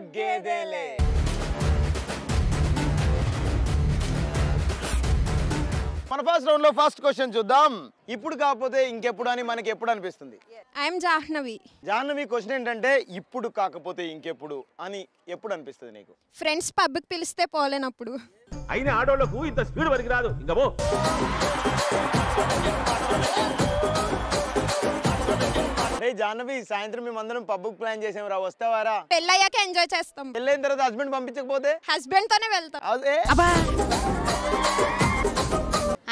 తగ్గేదేలే. మన first round లో ఫస్ట్ క్వశ్చన్ చూద్దాం. ఇప్పుడు కాకపోతే ఇంకెప్పుడు అని మనకి ఎప్పుడు అనిపిస్తుంది? ఐఎమ్ జాహ్నవి. జాహ్నవి క్వశ్చన్ ఏంటంటే ఇప్పుడు కాకపోతే ఇంకెప్పుడు అని ఎప్పుడు అనిపిస్తుంది నీకు? ఫ్రెండ్స్ పబ్కి పిలిస్తే పోలేనప్పుడు. అయినా ఆడోళ్ళకు ఇంత స్పీడ్ వరకు రాదు. ఇంకా పో. జాహ్నవి సాయంత్రం మేమందరం పబ్కి ప్లాన్ చేసాం రా, వస్తావారా? పెళ్ళయ్యాక ఎంజాయ్ చేస్తాం. పెళ్ళైన తర్వాత హస్బెండ్ పంపించకపోతే? హస్బెండ్ తోనే వెళ్తాం.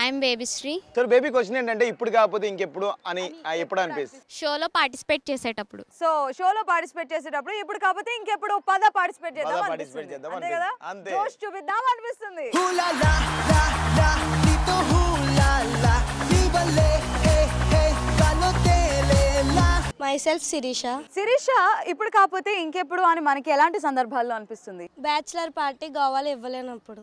ఐఎమ్ బేబీశ్రీ. సో బేబీ క్వశ్చన్ ఏంటంటే ఇప్పుడు కాకపోతే ఇంకెప్పుడు అని ఎప్పుడు అనిపిస్తుంది? షోలో పార్టిసిపేట్ చేసేటప్పుడు. సో షోలో పార్టిసిపేట్ చేసేటప్పుడు ఇప్పుడు కాకపోతే ఇంకెప్పుడు పద పార్టిసిపేట్ చేద్దాం అంతే కదా, జోష్ చూపిద్దాం అనిపిస్తుంది. మైసెల్ఫ్ శిరీష. శిరీష ఇప్పుడు కాకపోతే ఇంకెప్పుడు అని మనకి ఎలాంటి సందర్భాల్లో అనిపిస్తుంది? బ్యాచిలర్ పార్టీ గోవాలో ఇవ్వలేనప్పుడు.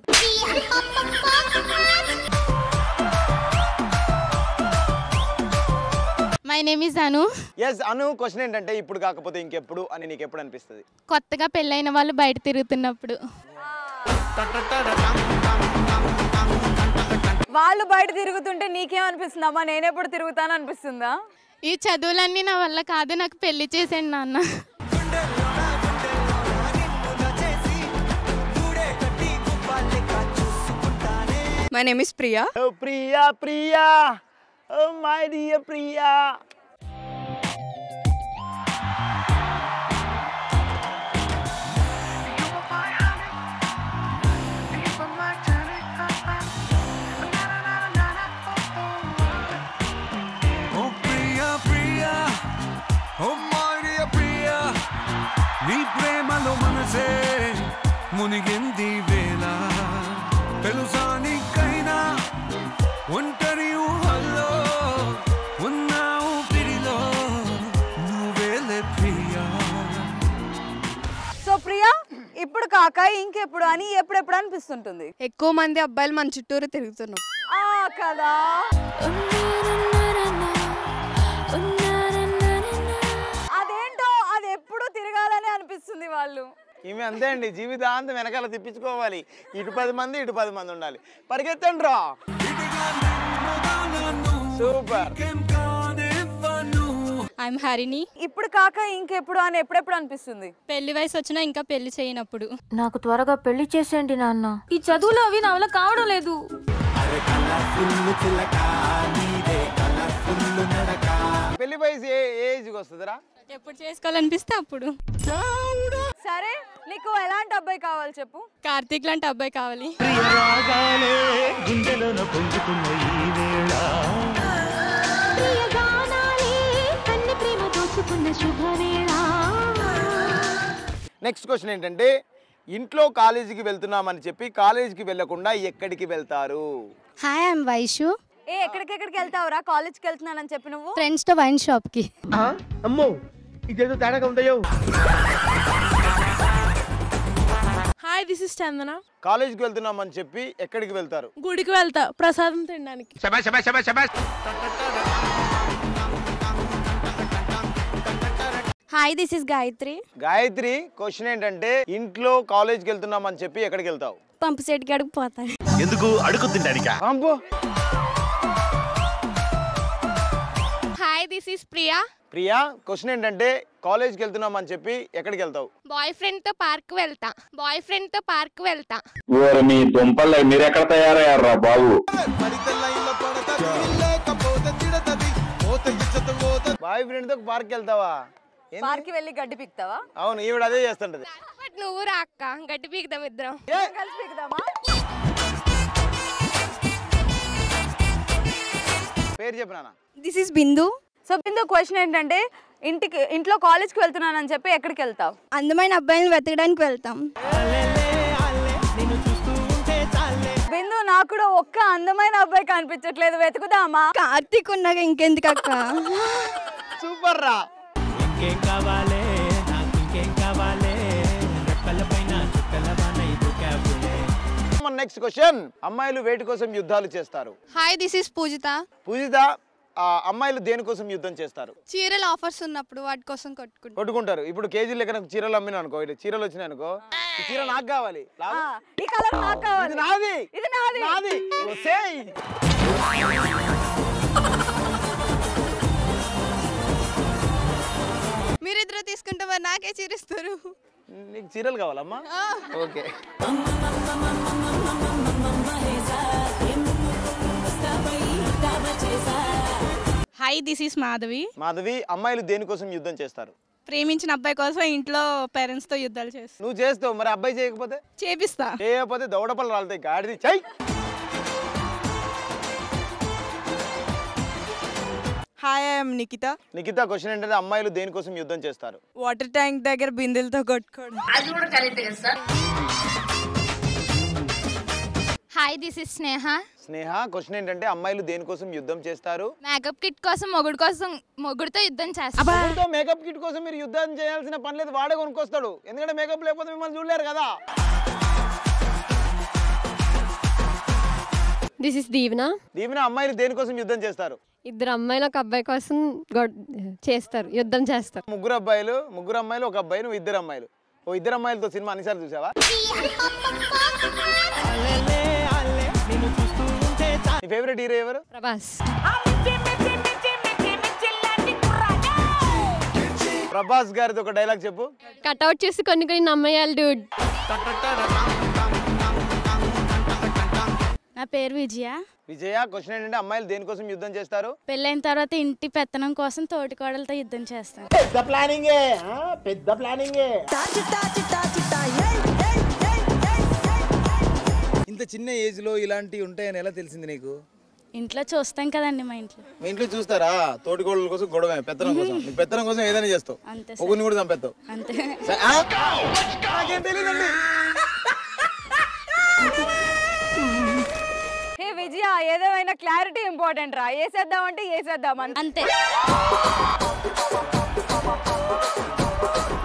My name is Anu. yes Anu question ఏంటంటే ఇప్పుడు కాకపోతే ఇంకెప్పుడు అని నీకు ఎప్పుడు అనిపిస్తుంది? కొత్తగా పెళ్ళైన వాళ్ళు బయట తిరుగుతున్నప్పుడు. వాళ్ళు బయట తిరుగుతుంటే నీకేమనిపిస్తుందమ్మా? నేనెప్పుడు తిరుగుతాను అనిపిస్తుందా? ఈ చదువులన్నీ నా వల్ల కాదు, నాకు పెళ్లి చేసేయండి నాన్న. My name is Priya. Priya Priya oh my dear Priya. నీ ప్రేమలో మనసే మునిగింది వేళ, తెలుసా నీకైనా ఒంటరి ఊహల్లో ఉన్నావు పిడిలో నువ్వేలే ప్రియా. సో ప్రియా ఇప్పుడు కాక ఇంకెప్పుడు అని ఎప్పుడెప్పుడు అనిపిస్తుంటుంది? ఎక్కువ మంది అబ్బాయిలు మన చుట్టూరు తిరుగుతున్నాం కదా. అదేంటో అది ఎప్పుడు తిరగాలని అనిపిస్తుంది వాళ్ళు. ఈమె అంతే అండి, జీవితాంతం వెనకాల తిప్పించుకోవాలి. ఇటు 10 మంది ఇటు 10 మంది ఉండాలి. పరిగెత్తండి రా. సూపర్. ఐఎమ్ హరిణి. ఇప్పుడు కాక ఇంకెప్పుడు అని ఎప్పుడెప్పుడు అనిపిస్తుంది? పెళ్లి వయసు వచ్చినా ఇంకా పెళ్లి చేయనప్పుడు. నాకు త్వరగా పెళ్లి చేసేయండి నాన్న, ఈ చదువులు అవి నా వల్ల కావడం లేదు. పెళ్లి వయసు ఏ ఏజ్కి వస్తుందిరా? ఎప్పుడు చేసుకోవాలనిపిస్తే అప్పుడు. సరే నీకు ఎలాంటి అబ్బాయి కావాలి చెప్పు? కార్తీక్ లాంటి అబ్బాయి కావాలి. నెక్స్ట్ క్వశ్చన్ ఏంటంటే ఇంట్లో కాలేజీకి వెళ్తున్నామని చెప్పి కాలేజీకి వెళ్ళకుండా ఎక్కడికి వెళ్తారు? Hi I'm Vaishu. ఎక్కడికెక్కడికి వెళ్తావురా కాలేజ్కి వెళ్తున్నానని చెప్పి నువ్వు? ఫ్రెండ్స్ తో వైన్ షాప్ కి. అమ్మో ఇదేదో తేడాగా ఉందయ్యో. హాయ్ దిస్ ఇస్ చందన. కాలేజీకి వెళ్తున్నామని చెప్పి ఎక్కడికి వెళ్తారు? గుడికి వెళ్తా ప్రసాదం తినడానికి. శబాష్ శబాష్ శబాష్ శబాష్. Hi this is Gayatri. Gayatri question ఏంటంటే ఇంట్లో కాలేజీకి వెళ్తున్నామని చెప్పి ఎక్కడికి వెళ్తావు? పంపు సెట్కి అడుగు పోతాయి. ఎందుకు అడుగు తినడానికా? Hi this is Priya. Priya question ఏంటంటే కాలేజ్కి వెళ్తున్నామని చెప్పి ఎక్కడికి వెళ్తావు? బాయ్ ఫ్రెండ్ తో పార్క్ వెళ్తా. బాయ్ ఫ్రెండ్ తో పార్క్ వెళ్తా. మీ దుంపలు మీరు ఎక్కడ తయారయ్యారా బాబు? బాయ్ ఫ్రెండ్ తో పార్క్ వెళ్తావా? పార్క్ వెళ్ళి గడ్డి పీకుతావా? అవును, ఈవిడ అదే చేస్తుంటది. నువ్వు రాక్క గడ్డి పీకుదాం ఇద్దరం. కలిసి పీకుదామా? పేరు చెప్పు నాన్న. This is Bindu. So Bindu question ఏంటంటే ఇంట్లో కాలేజ్కి వెళ్తున్నానని చెప్పి ఎక్కడికి వెళ్తావు? అందమైన అబ్బాయిని వెతకడానికి వెళ్తాం. బిందు నాకు కూడా ఒక్క అందమైన అబ్బాయి కనిపించట్లేదు, వెతుకుదామా? కార్తీక్ ఉన్నాక ఇంకెందుకు అక్క? సూపర్ రా. ఇంకేం కావాలే నాకు, ఇంకేం కావాలే, రెక్కల పైన చుక్కల వాన ఇదుకావులే. నెక్స్ట్ క్వశ్చన్, అమ్మాయిలు వేటి కోసం యుద్ధాలు చేస్తారు? హాయ్ దిస్ ఇస్ పూజిత. పూజిత అమ్మాయిలు దేనికోసం యుద్ధం చేస్తారు? చీరలు ఆఫర్స్ ఉన్నప్పుడు వాటి కోసం కొట్టుకుంటారు. ఇప్పుడు కేజీ లెక్కన చీరలు అమ్మినా అనుకో, చీరలు వచ్చినాయి అనుకో, ఈ చీర నాకు కావాలి, ఈ కలర్ నాకు కావాలి, ఇది నాది, ఇది నాది, నాది. ఒసేయ్ మీరిద్దరు తీసుకుంటే మరి నాకే చీరిస్తారు. నీకు చీరలు కావాలమ్మా? Okay. Hi, this is Madhavi. Madhavi, అమ్మాయిలు దేనికోసం యుద్ధం చేస్తారు? ప్రేమించిన అబ్బాయి కోసం ఇంట్లో పేరెంట్స్ తో యుద్ధాలు చేస్తారు. నువ్వు చేస్తావు, మరి అబ్బాయి చేయకపోతే? చేపిస్తా. చేయకపోతే దౌడపల్లి రాలుతాయి, గాడిది చెయ్యి. Hi, I'm Nikhita. Nikhita, question ఏంటంటే అమ్మాయిలు దేనికోసం యుద్ధం చేస్తారు? వాటర్ ట్యాంక్ దగ్గర బిందెలతో కొట్టుకోండి. Hi, this is Sneha. Sneha, question ఏంటంటే అమ్మాయిలు దేనికోసం యుద్ధం చేస్తారు? మేకప్ కిట్ కోసం మొగుడుతో యుద్ధం చేస్తారు. మొగుడుతో మేకప్ కిట్ కోసం మీరు యుద్ధం చేయాల్సిన పని లేదు, వాడే కొనుక్కొస్తాడు. ఎందుకంటే మేకప్ లేకపోతే మిమ్మల్ని చూడలేరు కదా. దిస్ ఇస్ దీవెన. దీవెన, అమ్మాయిలు దేనికోసం యుద్ధం చేస్తారు? ఇద్దరు అమ్మాయిలు ఒక అబ్బాయి కోసం చేస్తారు, యుద్ధం చేస్తారు. ముగ్గురు అమ్మాయిలు ఒక అబ్బాయి, నువ్వు ఇద్దరు అమ్మాయిలు. ఓ ఇద్దరు అమ్మాయిలతో సినిమా అన్నిసార్లు చూసావా? నీ ఫేవరెట్ హీరో ఎవరు? ప్రభాస్. ప్రభాస్ గారిది ఒక డైలాగ్ చెప్పు. కట్అవుట్ చేసి కొన్ని నమ్మేయాలి డూడ్. నా పేరు విజయ. విజయ, క్వశ్చన్ ఏంటంటే అమ్మాయిలు దేనికోసం యుద్ధం చేస్తారు? పెళ్ళైన తర్వాత ఇంటి పెత్తనం కోసం తోటికోడలతో యుద్ధం చేస్తాను. పెద్ద ప్లానింగే, పెద్ద ప్లానింగే. ఇంత చిన్న ఏజ్ లో ఇలాంటివి ఉంటాయని ఎలా తెలిసింది నీకు? ఇంట్లో చూస్తాం కదండి, మా ఇంట్లో చూస్తారా? తోటికోడల కోసం గొడవ, పెత్తనం కోసం. నీ పెత్తనం కోసం ఏదైనా చేస్తావు, ఒకరిని కూడా చంపేస్తావు. అంతే. నాకేం తెలియదండి. హే విజయ, ఏదేమైనా క్లారిటీ ఇంపార్టెంట్ రా. వేసేద్దామంటే వేసేద్దాం అంతే.